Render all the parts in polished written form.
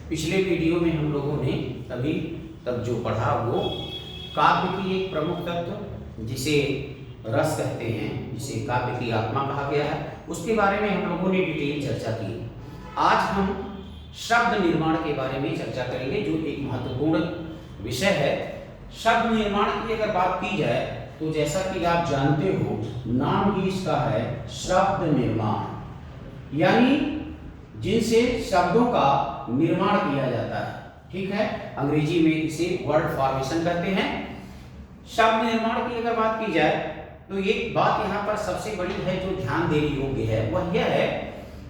पिछले वीडियो में हम लोगों ने अभी तक जो पढ़ा वो काव्य की एक प्रमुख तत्व जिसे रस कहते हैं, जिसे काव्य की आत्मा कहा गया है, उसके बारे में हम लोगों ने डिटेल चर्चा की। आज हम शब्द निर्माण के बारे में चर्चा करेंगे, जो एक महत्वपूर्ण विषय है। शब्द निर्माण की अगर बात की जाए तो जैसा कि आप जानते हो, नाम ही इसका है शब्द निर्माण, यानी जिनसे शब्दों का निर्माण किया जाता है। ठीक है, अंग्रेजी में इसे वर्ड फॉर्मेशन कहते हैं। शब्द निर्माण की अगर बात की जाए तो एक बात यहाँ पर सबसे बड़ी है जो ध्यान देने योग्य है, वह यह है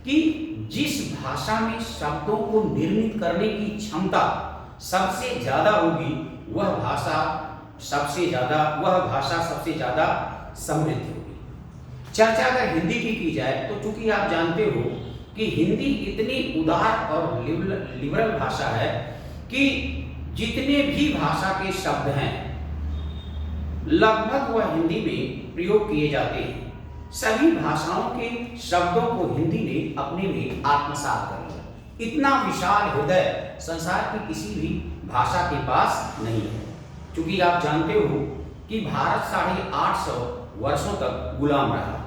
कि जिस भाषा में शब्दों को निर्मित करने की क्षमता सबसे ज्यादा होगी वह भाषा सबसे ज्यादा समृद्ध होगी। चर्चा अगर हिंदी की जाए तो चूंकि आप जानते हो कि हिंदी इतनी उदार और लिबरल भाषा है कि जितने भी भाषा के शब्द हैं लगभग वह हिंदी में प्रयोग किए जाते हैं। सभी भाषाओं के शब्दों को हिंदी ने अपने में आत्मसात कर लिया। इतना विशाल हृदय संसार की किसी भी भाषा के पास नहीं है। क्योंकि आप जानते हो कि भारत 850 वर्षों तक गुलाम रहा।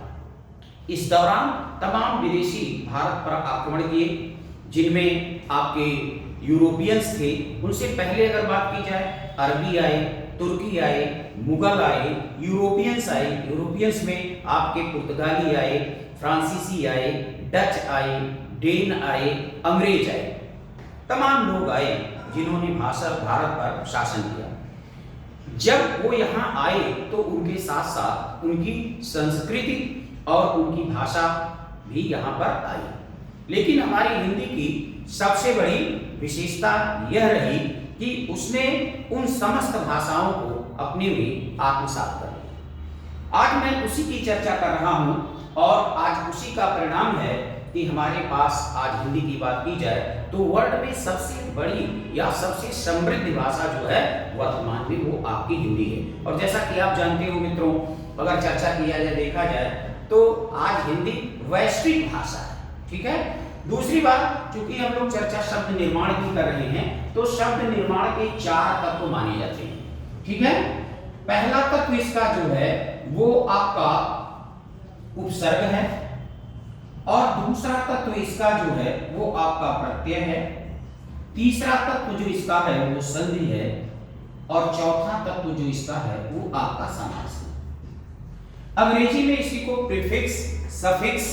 इस दौरान तमाम विदेशी भारत पर आक्रमण किए, जिनमें आपके यूरोपियंस थे। उनसे पहले अगर बात की जाए, अरबी आए, तुर्की आए, मुगल आए, यूरोपियंस आए। यूरोपियंस में आपके पुर्तगाली आए, फ्रांसीसी आए, डच आए, डेन आए, अंग्रेज आए। तमाम लोग आए जिन्होंने भारत पर शासन किया। जब वो यहाँ आए तो उनके साथ साथ उनकी संस्कृति और उनकी भाषा भी यहाँ पर आई। लेकिन हमारी हिंदी की सबसे बड़ी विशेषता यह रही कि उसने उन समस्त भाषाओं को अपने में आत्मसात कर लिया। आज मैं उसी की चर्चा कर रहा हूँ और आज उसी का परिणाम है कि हमारे पास आज हिंदी की बात की जाए तो वर्ल्ड में सबसे बड़ी या सबसे समृद्ध भाषा जो है वर्तमान में वो आपकी हिंदी है। और जैसा कि आप जानते हो मित्रों, अगर चर्चा किया जाए, देखा जाए तो आज हिंदी वैश्विक भाषा है। ठीक है। दूसरी बात, चूंकि हम लोग चर्चा शब्द निर्माण की कर रहे हैं तो शब्द निर्माण के 4 तत्व माने जाते हैं। ठीक है। पहला तत्व इसका जो है वो आपका उपसर्ग है, और दूसरा तत्व इसका जो है वो आपका प्रत्यय है, तीसरा तत्व जो इसका है वो संधि है, और चौथा तत्व जो इसका है वो आपका समास है। अंग्रेजी में इसी को प्रीफिक्स, सफिक्स,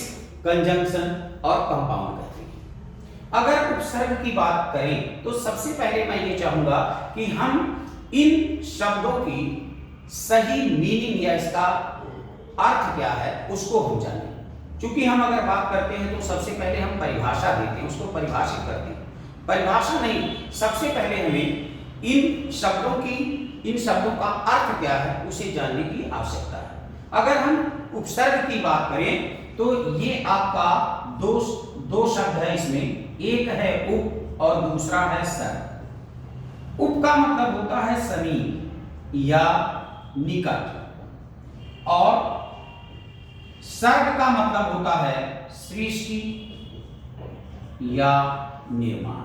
कंजंक्शन और कंपाउंड कहते हैं। अगर उपसर्ग की बात करें तो सबसे पहले मैं ये चाहूंगा कि हम इन शब्दों की सही मीनिंग या इसका अर्थ क्या है उसको हम जानें। क्योंकि हम अगर बात करते हैं तो सबसे पहले हम परिभाषा देते हैं, उसको परिभाषित करते हैं। परिभाषा नहीं, सबसे पहले हमें इन शब्दों का अर्थ क्या है उसे जानने की आवश्यकता है। अगर हम उपसर्ग की बात करें तो ये आपका दो शब्द है इसमें, एक है उप और दूसरा है सर्ग। उप का मतलब होता है समीप या निकट, और सर्ग का मतलब होता है सृष्टि या निर्माण।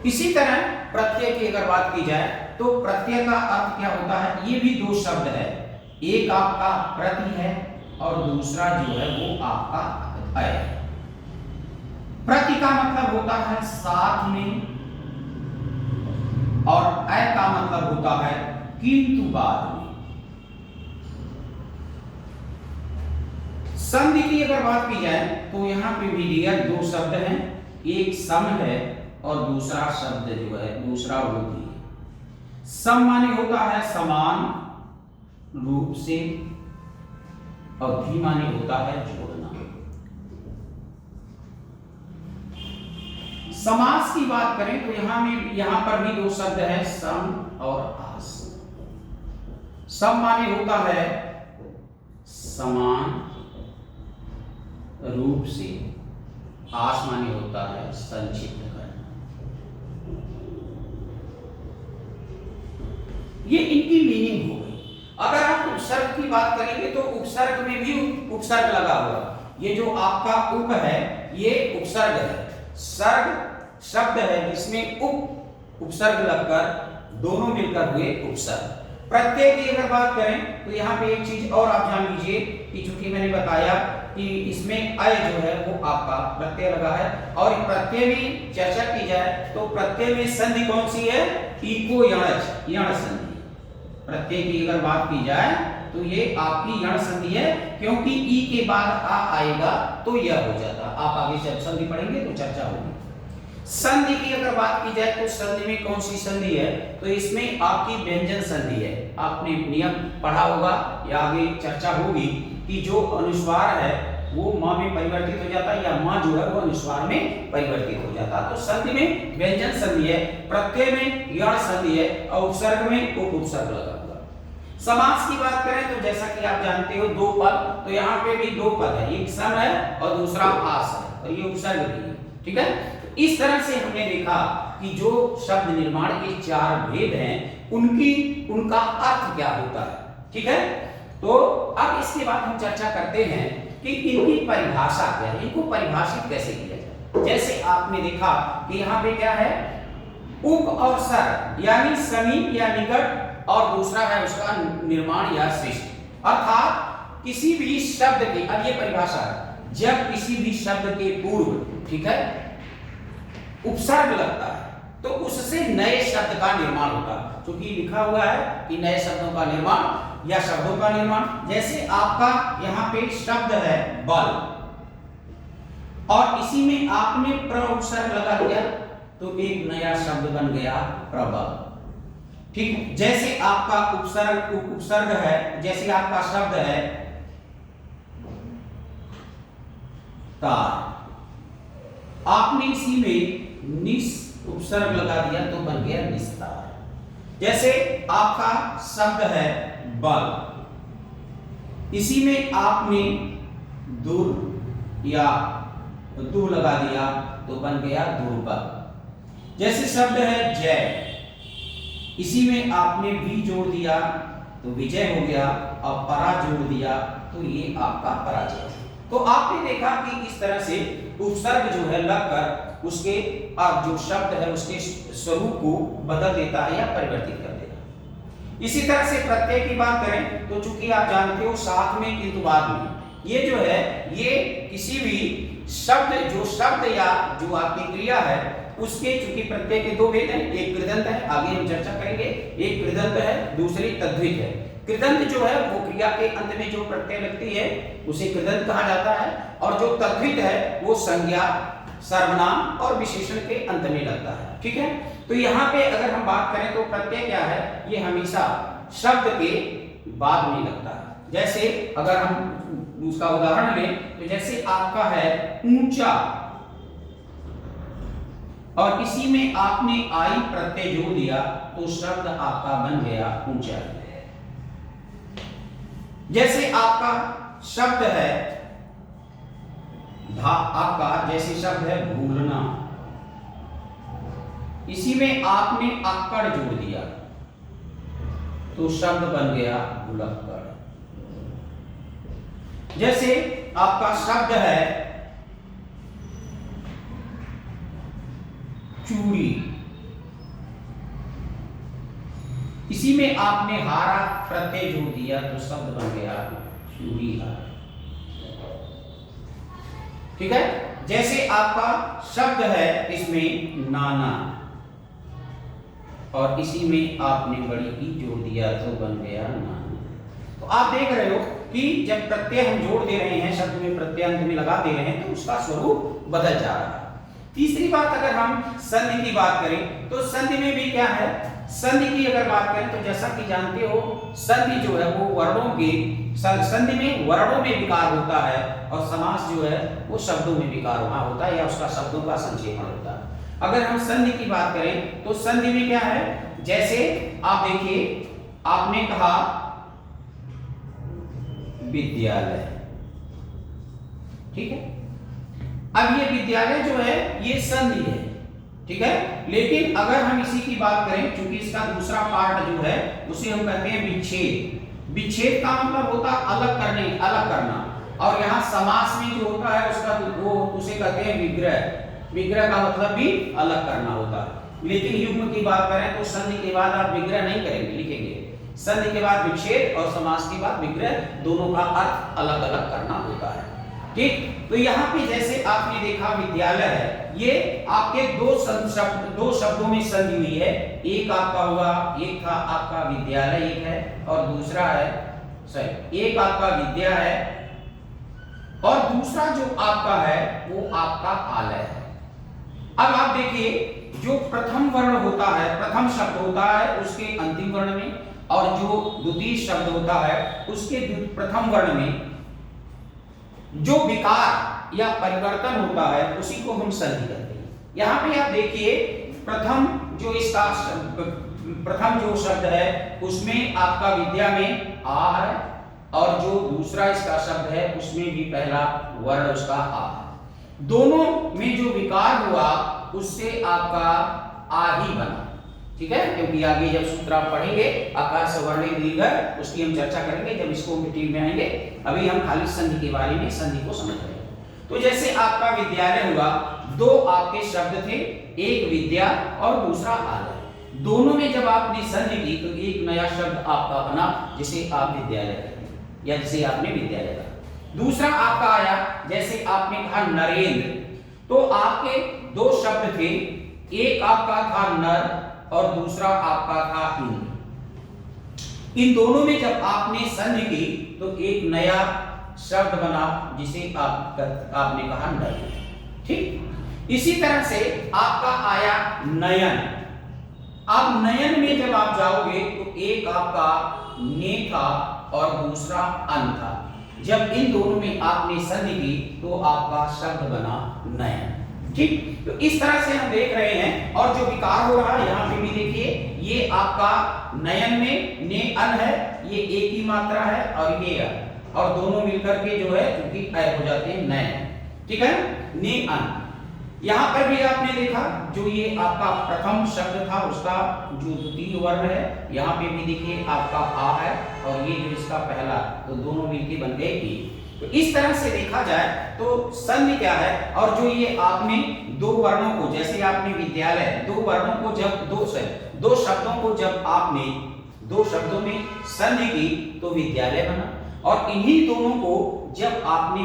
इसी तरह प्रत्यय की अगर बात की जाए तो प्रत्यय का अर्थ क्या होता है, ये भी 2 शब्द है, एक आपका प्रति है और दूसरा जो है वो आपका अय है। प्रति का मतलब होता है साथ में, और अय का मतलब होता है किंतु बाद में। संधि की अगर बात की जाए तो यहाँ पे भी डियर 2 शब्द हैं, एक सम है और दूसरा शब्द जो है दूसरा वृद्धि है। सम माने होता है समान रूप से, और भी माने होता है जोड़ना। समास की बात करें तो यहाँ पर भी 2 शब्द है, सम और आस। सम माने होता है समान रूप से, आस माने होता है संक्षिप्त करना। ये इनकी मीनिंग हो गई। अगर आप उपसर्ग की बात करेंगे तो उपसर्ग में भी उपसर्ग लगा हुआ, ये जो आपका उप है ये उपसर्ग है, सर्ग शब्द है जिसमें उपसर्ग लगकर दोनों मिलकर हुए उपसर्ग। प्रत्यय की अगर बात करें तो यहाँ पे एक चीज और आप जान लीजिए कि चूंकि मैंने बताया कि इसमें अय जो है वो आपका प्रत्यय लगा है, और प्रत्यय में चर्चा की जाए तो प्रत्यय में संधि कौन सी है? इको यण संधि। प्रत्यय की अगर बात की जाए तो ये आपकी यण संधि है, क्योंकि ई के बाद आ आएगा तो यह हो जाता। आप आगे जब संधि पढ़ेंगे तो चर्चा होगी। संधि की अगर बात की जाए तो संधि में कौन सी संधि है? तो इसमें आपकी व्यंजन संधि है। आपने नियम पढ़ा होगा या आगे चर्चा होगी कि जो अनुस्वार है वो मां में परिवर्तित हो जाता है, या मां जो है वो अनुस्वार में परिवर्तित हो जाता है। तो संधि में व्यंजन संधि है, प्रत्यय में यण संधि है, और उपसर्ग में उपसर्ग लगा हुआ। समास की बात करें तो जैसा कि आप जानते हो दो पद, तो यहाँ पे भी दो पद है, एक सम है और दूसरा आस है, और ये उपसर्ग भी है। ठीक है, इस तरह से हमने देखा कि जो शब्द निर्माण के चार भेद हैं उनका अर्थ क्या होता है। ठीक है, तो अब इसके बाद हम चर्चा करते हैं कि इनकी परिभाषा क्या है, इनको परिभाषित कैसे किया जाए। जैसे आपने देखा कि यहाँ पे क्या है, उप और सर यानी समीप या निकट, और दूसरा है उसका निर्माण या सृष्टि। अर्थात किसी भी शब्द की, अब ये परिभाषा है, जब किसी भी शब्द के पूर्व, ठीक है, उपसर्ग लगता है तो उससे नए शब्द का निर्माण होता है। क्योंकि लिखा हुआ है कि नए शब्दों का निर्माण या शब्दों का निर्माण। जैसे आपका यहाँ पे शब्द है बल, और इसी में आपने प्र उपसर्ग लगा दिया तो एक नया शब्द बन गया प्रबल। ठीक है, जैसे आपका उपसर्ग है, जैसे आपका शब्द है तार, आपने इसी में निस उपसर्ग लगा दिया तो बन गया निस्तार। जैसे आपका शब्द है बल, इसी में आपने दूर या दू लगा दिया तो बन गया दुर्बल। जैसे शब्द है जय, इसी में आपने भी जोड़ दिया तो विजय हो गया, और परा जोड़ दिया तो ये आपका पराजय। तो आपने देखा कि इस तरह से उपसर्ग जो है लगकर उसके अब जो शब्द है उसके स्वरूप को बदल देता है या परिवर्तित कर देता। इसी तरह से प्रत्यय की बात करें तो चूंकि आप जानते हो साथ में किंतु बाद में, ये जो है ये किसी भी शब्द, जो शब्द या जो आपकी क्रिया है उसके, चूंकि प्रत्यय के दो भेद हैं, एक कृदंत है, आगे हम चर्चा करेंगे, एक कृदंत है, दूसरी तद्धित है। कृदंत जो है वो क्रिया के अंत में जो प्रत्यय लगती है उसे कृदंत कहा जाता है, और जो तद्धित है वो संज्ञा, सर्वनाम और विशेषण के अंत में लगता है। ठीक है, तो यहाँ पे अगर हम बात करें तो प्रत्यय क्या है, ये हमेशा शब्द के बाद में लगता है। जैसे अगर हम उसका उदाहरण लें तो जैसे आपका है ऊंचा, और इसी में आपने आई प्रत्यय जोड़ दिया तो शब्द आपका बन गया ऊंचा। जैसे आपका शब्द है आपका जैसे शब्द है भूलना, इसी में आपने अक्कड़ जोड़ दिया तो शब्द बन गया भुलक्कड़। जैसे आपका शब्द है चूड़ी, इसी में आपने हारा प्रत्यय जोड़ दिया तो शब्द बन गया चूड़ी हार। ठीक है, जैसे आपका शब्द है इसमें नाना, और इसी में आपने बड़ी ई जोड़ दिया तो बन गया नाना। तो आप देख रहे हो कि जब प्रत्यय हम जोड़ दे रहे हैं, शब्द में प्रत्यय अंत में लगा दे रहे हैं तो उसका स्वरूप बदल जा रहा है। तीसरी बात अगर हम संधि की बात करें तो संधि में भी क्या है, संधि की अगर बात करें तो जैसा कि जानते हो संधि जो है वो वर्णों के, संधि में वर्णों में विकार होता है, और समास जो है वो शब्दों में विकार वहां होता है या उसका शब्दों का संक्षेपण होता है। अगर हम संधि की बात करें तो संधि में क्या है, जैसे आप देखिए आपने कहा विद्यालय, ठीक है, अब ये विद्यालय जो है ये संधि है, ठीक है, लेकिन अगर हम इसी की बात करें, क्योंकि इसका दूसरा पार्ट जो है उसे हम कहते हैं विच्छेद। विच्छेद का मतलब होता अलग करने, अलग करना, और यहाँ समास में जो होता है उसका वो उसे कहते हैं विग्रह। विग्रह का मतलब भी अलग करना होता है। लेकिन युग्म की बात करें तो संधि के बाद आप विग्रह नहीं करेंगे, लिखेंगे। संधि के बाद विच्छेद और समास के बाद विग्रह, दोनों का अर्थ अलग अलग करना होता है। ठीक, तो यहाँ पे जैसे आपने देखा विद्यालय है, ये आपके दो शब्दों में संधि हुई है। एक आपका हुआ, एक था आपका विद्यालय एक है, और दूसरा है सही, एक आपका विद्या है और दूसरा जो आपका है वो आपका आलय है। अब आप देखिए, जो प्रथम वर्ण होता है, प्रथम शब्द होता है उसके अंतिम वर्ण में, और जो द्वितीय शब्द होता है उसके प्रथम वर्ण में जो विकार या परिवर्तन होता है उसी को हम संधि कहते हैं। यहाँ पे आप देखिए, प्रथम जो इसका प्रथम जो शब्द है उसमें आपका विद्या में आ है, और जो दूसरा इसका शब्द है उसमें भी पहला वर्ण उसका आ है। दोनों में जो विकार हुआ उससे आपका आ ही बना। ठीक है, क्योंकि आगे जब सूत्र आप पढ़ेंगे आकार सवर्ण दीर्घ, उसकी हम चर्चा करेंगे जब इसको डिटेल में आएंगे। अभी हम खाली संधि के बारे में, संधि को समझ रहे हैं। तो जैसे आपका विद्यालय हुआ, दो आपके शब्द थे, एक विद्या और दूसरा आलय। दोनों में जब आपने संधि की तो एक नया शब्द आपका बना, जिसे आप विद्यालय कहते हैं, या जिसे आपने विद्यालय कहा। दूसरा आपका आया, जैसे आपने कहा नरेंद्र, तो आपके दो शब्द थे, एक आपका था नर और दूसरा आपका था इंद्र। इन दोनों में जब आपने संधि की तो एक नया शब्द बना, जिसे आपने कहा नयन। ठीक, इसी तरह से आपका आया नयन। अब नयन में जब आप जाओगे तो एक आपका ने था और दूसरा अन था। जब इन दोनों में आपने संधि की तो आपका शब्द बना नयन। ठीक, तो इस तरह से हम देख रहे हैं। और जो विकार हो रहा है यहाँ पे भी देखिए, ये आपका नयन में ने अन है, ये एक ही मात्रा है, और ये अन, और दोनों मिलकर के जो है क्योंकि ऐ हो जाते हैं नयन। ठीक है, ने अन। यहाँ पर भी आपने देखा, जो ये आपका प्रथम शब्द था उसका जो द्वितीय वर्ण है, यहाँ पे भी देखिए आपका आ है, और ये जो इसका पहला, तो दोनों मिलके बन गए ई। तो इस तरह से देखा जाए तो संधि क्या है, और जो ये आपने दो वर्णों को, जैसे आपने विद्यालय, दो वर्णों को जब दो शब्दों को जब आपने दो शब्दों में संधि की तो विद्यालय बना, और इन्हीं दोनों को जब आपने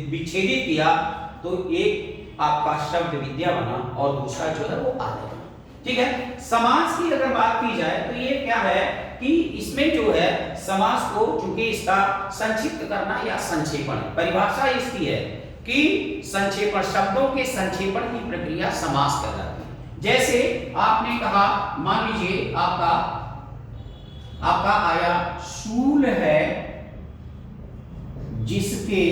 विच्छेदित किया तो एक आपका शब्द विद्या बना और दूसरा जो है वो आलय बना। ठीक है, समास की अगर बात की जाए तो ये क्या है कि इसमें जो है समास को, चूंकि इसका संक्षिप्त करना या संक्षेपण, परिभाषा इसकी है कि संक्षेपण, शब्दों के संक्षेपण की प्रक्रिया समास कहलाती है। जैसे आपने कहा, मान लीजिए आपका आया शूल है जिसके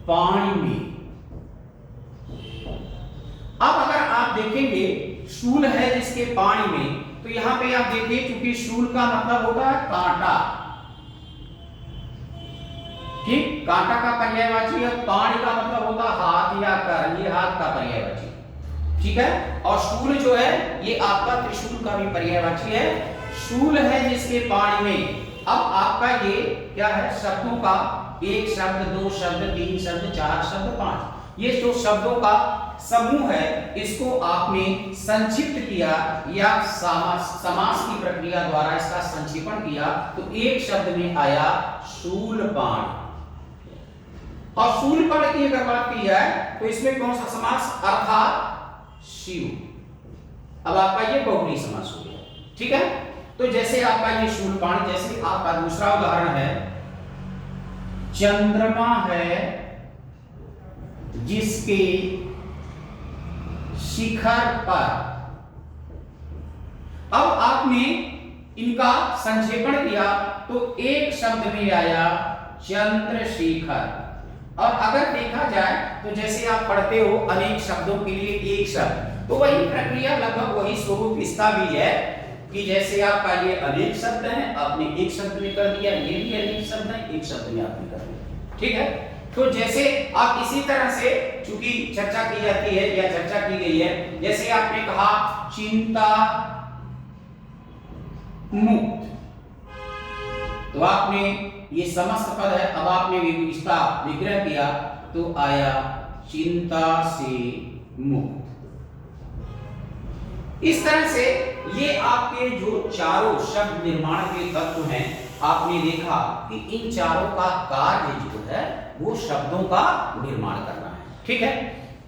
पाणी में। अब अगर आप देखेंगे शूल है जिसके पाणी में, तो यहां पे आप देखिए, क्योंकि शूल का मतलब होता है कांटा। ठीक, कांटा का पर्यायवाची है, पाणी का मतलब होता है हाथ या कर, ये हाथ का पर्यायवाची। ठीक है, और शूल जो है ये आपका त्रिशूल का भी पर्यायवाची है। शूल है जिसके पाणी में। अब आपका ये क्या है, शब्दों का, एक शब्द, दो शब्द, तीन शब्द, चार शब्द, पांच, ये जो शब्दों का समूह है, इसको आपने संक्षिप्त किया या समास की प्रक्रिया द्वारा इसका संक्षेपण किया, तो एक शब्द में आया शूलपाण। और शूलपाण की अगर बात की जाए तो इसमें कौन सा समास, अर्थात शिव। अब आपका ये बहुब्री समास हो गया। ठीक है, तो जैसे आपका ये शूलपाण, जैसे आपका दूसरा उदाहरण है, चंद्रमा है जिसके शिखर पर। अब आपने इनका संक्षेपण किया तो एक शब्द में आया चंद्रशेखर। और अगर देखा जाए तो जैसे आप पढ़ते हो अनेक शब्दों के लिए एक शब्द, तो वही प्रक्रिया, लगभग वही स्वरूप इसका भी है कि जैसे आपका ये अनेक शब्द है, आपने एक शब्द में कर दिया, ये भी अनेक शब्द है, एक शब्द में आपने कर दिया। ठीक है, तो जैसे आप इसी तरह से, चूंकि चर्चा की जाती है या चर्चा की गई है, जैसे आपने कहा चिंता मुक्त, तो आपने ये समस्त पद है, अब आपने इसका विग्रह किया तो आया चिंता से मुक्त। इस तरह से ये आपके जो चारों शब्द निर्माण के तत्व हैं, आपने देखा कि इन चारों का कार्य जो है वो शब्दों का निर्माण करना है। ठीक है,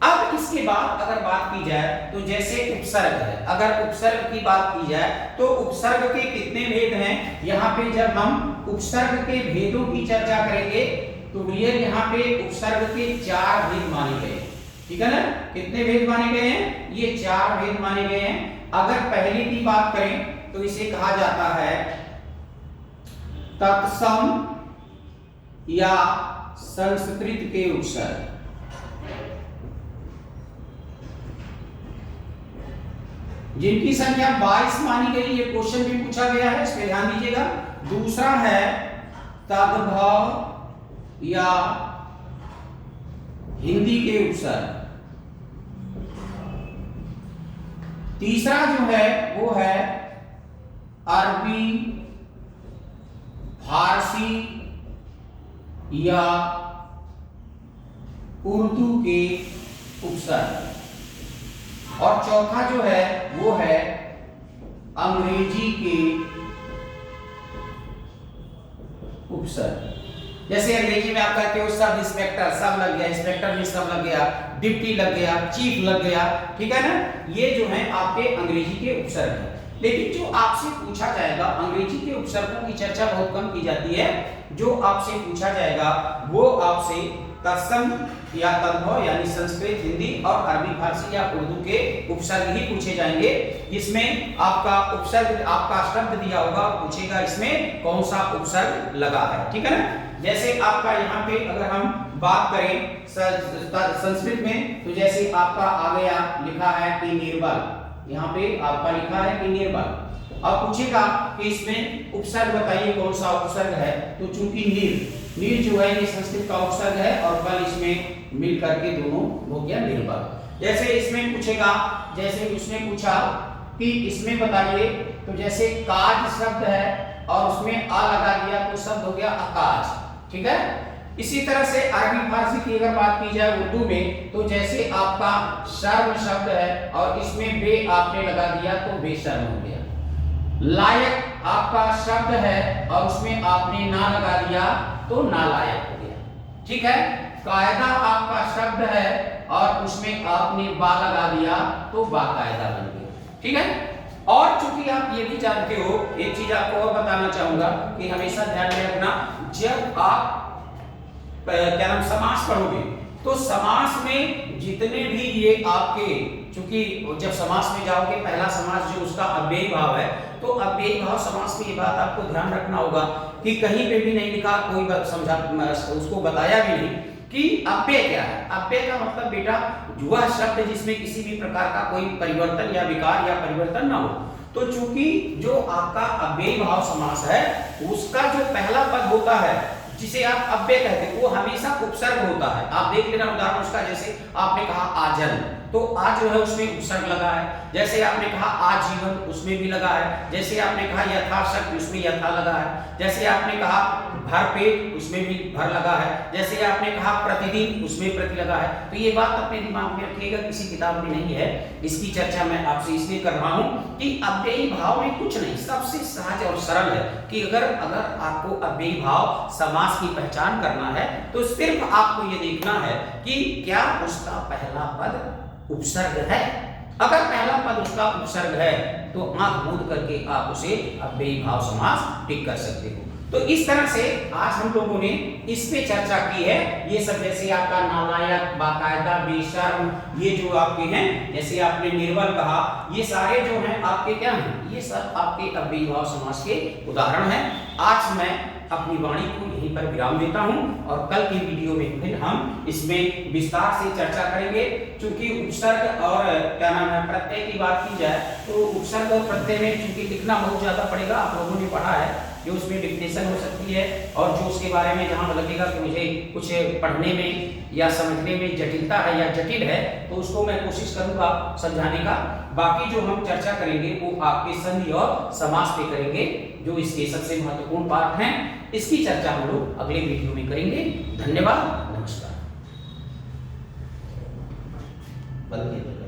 अब इसके बाद अगर बात की जाए तो जैसे उपसर्ग है, अगर उपसर्ग की बात की जाए तो उपसर्ग के कितने भेद हैं। यहाँ पे जब हम उपसर्ग के भेदों की चर्चा करेंगे तो यहाँ पे उपसर्ग के 4 भेद माने गए। ठीक है ना, कितने भेद माने गए हैं, ये 4 भेद माने गए हैं। अगर पहले की बात करें तो इसे कहा जाता है तत्सम या संस्कृत के उपसर्ग। जिनकी संख्या 22 मानी गई, ये क्वेश्चन भी पूछा गया है, इस पे ध्यान दीजिएगा। दूसरा है तद्भव या हिंदी के उपसर्ग। तीसरा जो है वो है अरबी, फारसी या उर्दू के उपसर्ग। और चौथा जो है वो है अंग्रेजी के उपसर्ग। जैसे अंग्रेजी में आप कहते हो सब इंस्पेक्टर, सब लग गया, इंस्पेक्टर में सब लग गया, डिप्टी लग गया, चीफ लग गया। ठीक है ना, ये जो है आपके अंग्रेजी के उपसर्ग है। लेकिन जो आपसे पूछा जाएगा, अंग्रेजी के उपसर्गों की चर्चा बहुत कम की जाती है। जो आपसे पूछा जाएगा वो आपसे तत्सम या तद्भव यानी संस्कृत, हिंदी और अरबी, फारसी या उर्दू के उपसर्ग ही पूछे जाएंगे। इसमें आपका उपसर्ग, आपका शब्द दिया होगा, पूछेगा इसमें कौन सा उपसर्ग लगा है। ठीक है ना, जैसे आपका यहाँ पे अगर हम बात करें संस्कृत में तो जैसे आपका आ गया, लिखा है कि निर्बल, यहाँ पे आपका लिखा है कि निर्बल। अब पूछेगा कि इसमें उपसर्ग बताइए कौन सा उपसर्ग है, तो चूंकि नीर जो है ये संस्कृत का उपसर्ग है और बल इसमें मिल करके दोनों हो गया निर्बल। जैसे इसमें पूछेगा, जैसे उसने पूछा कि इसमें बताइए, तो जैसे काज शब्द है और उसमें आ लगा दिया तो शब्द हो गया अकाज। ठीक है, इसी तरह से अरबी फारसी की अगर बात की जाए उर्दू में तो जैसे आपका शर्म शब्द है और इसमें बे आपने लगा दिया तो बेशर्म हो गया। लायक आपका शब्द है और उसमें आपने ना लगा दिया तो नालायक हो गया। ठीक है, कायदा आपका शब्द है और उसमें आपने बा लगा दिया तो बाकायदा बन गया। ठीक है, और चूंकि आप ये भी जानते हो, एक चीज आपको और बताना चाहूंगा कि हमेशा ध्यान में रखना, जब आप क्या नाम समास पढ़ोगे तो समास में जितने भी ये आपके, चूंकि जब समास में जाओगे पहला समास जो उसका अव्ययी भाव है, तो अव्ययी भाव समास में ये बात आपको ध्यान रखना होगा कि कहीं पे भी नहीं लिखा, कोई बात समझा, उसको बताया भी नहीं कि अव्यय क्या है। अव्यय का मतलब बेटा वह शब्द जिसमें किसी भी प्रकार का कोई परिवर्तन या विकार या परिवर्तन ना हो। तो चूंकि जो आपका अव्ययी भाव समास है उसका जो पहला पद होता है जिसे आप अव्यय कहते हैं वो हमेशा उपसर्ग होता है। आप देख लेना उदाहरण उसका, जैसे आपने कहा आजन, तो आज जो है उसमें उपसर्ग लगा है। जैसे आपने कहा आजीवन, उसमें भी लगा है। जैसे आपने कहा यथाशक्ति, उसमें यथा लगा है। जैसे आपने कहा भरपेट, उसमें भी भर लगा है। जैसे आपने कहा प्रतिदिन, उसमें प्रति लगा है। तो ये बात अपने दिमाग में रखिएगा, किसी किताब में नहीं है। इसकी चर्चा मैं आपसे इसलिए कर रहा हूं कि अव्ययी भाव में कुछ नहीं, सबसे सहज और सरल है कि अगर आपको अव्ययी भाव समास की पहचान करना है तो सिर्फ आपको ये देखना है कि क्या उसका पहला पद उपसर्ग है। अगर पहला पद उसका उपसर्ग है तो आंख मूंद करके आप उसे अव्ययी भाव समास टिक कर सकते हो। तो इस तरह से आज हम लोगों ने इस पे चर्चा की है। ये सब जैसे आपका नालायक, बाकायदा, बेशर्म, ये जो आपके हैं, जैसे आपने निर्बल कहा, ये सारे जो हैं आपके क्या हैं, ये सब आपके अव्ययी भाव समास के उदाहरण हैं। आज मैं अपनी वाणी को यहीं पर विराम देता हूं और कल की वीडियो में फिर हम इसमें विस्तार से चर्चा करेंगे। चूंकि उपसर्ग और क्या नाम है प्रत्यय की बात की जाए तो उपसर्ग और प्रत्यय में चूंकि लिखना बहुत ज्यादा पड़ेगा, आप लोगों ने पढ़ा है, जो उसमें डिक्टेशन हो सकती है और जो उसके बारे में जहां लगेगा कि मुझे कुछ पढ़ने में या समझने में जटिलता है या जटिल है तो उसको मैं कोशिश करूंगा समझाने का। बाकी जो हम चर्चा करेंगे वो आपके संधि और समास पे करेंगे, जो इसके सबसे महत्वपूर्ण पार्ट हैं। इसकी चर्चा हम लोग अगले वीडियो में करेंगे। धन्यवाद, नमस्कार। अलग है।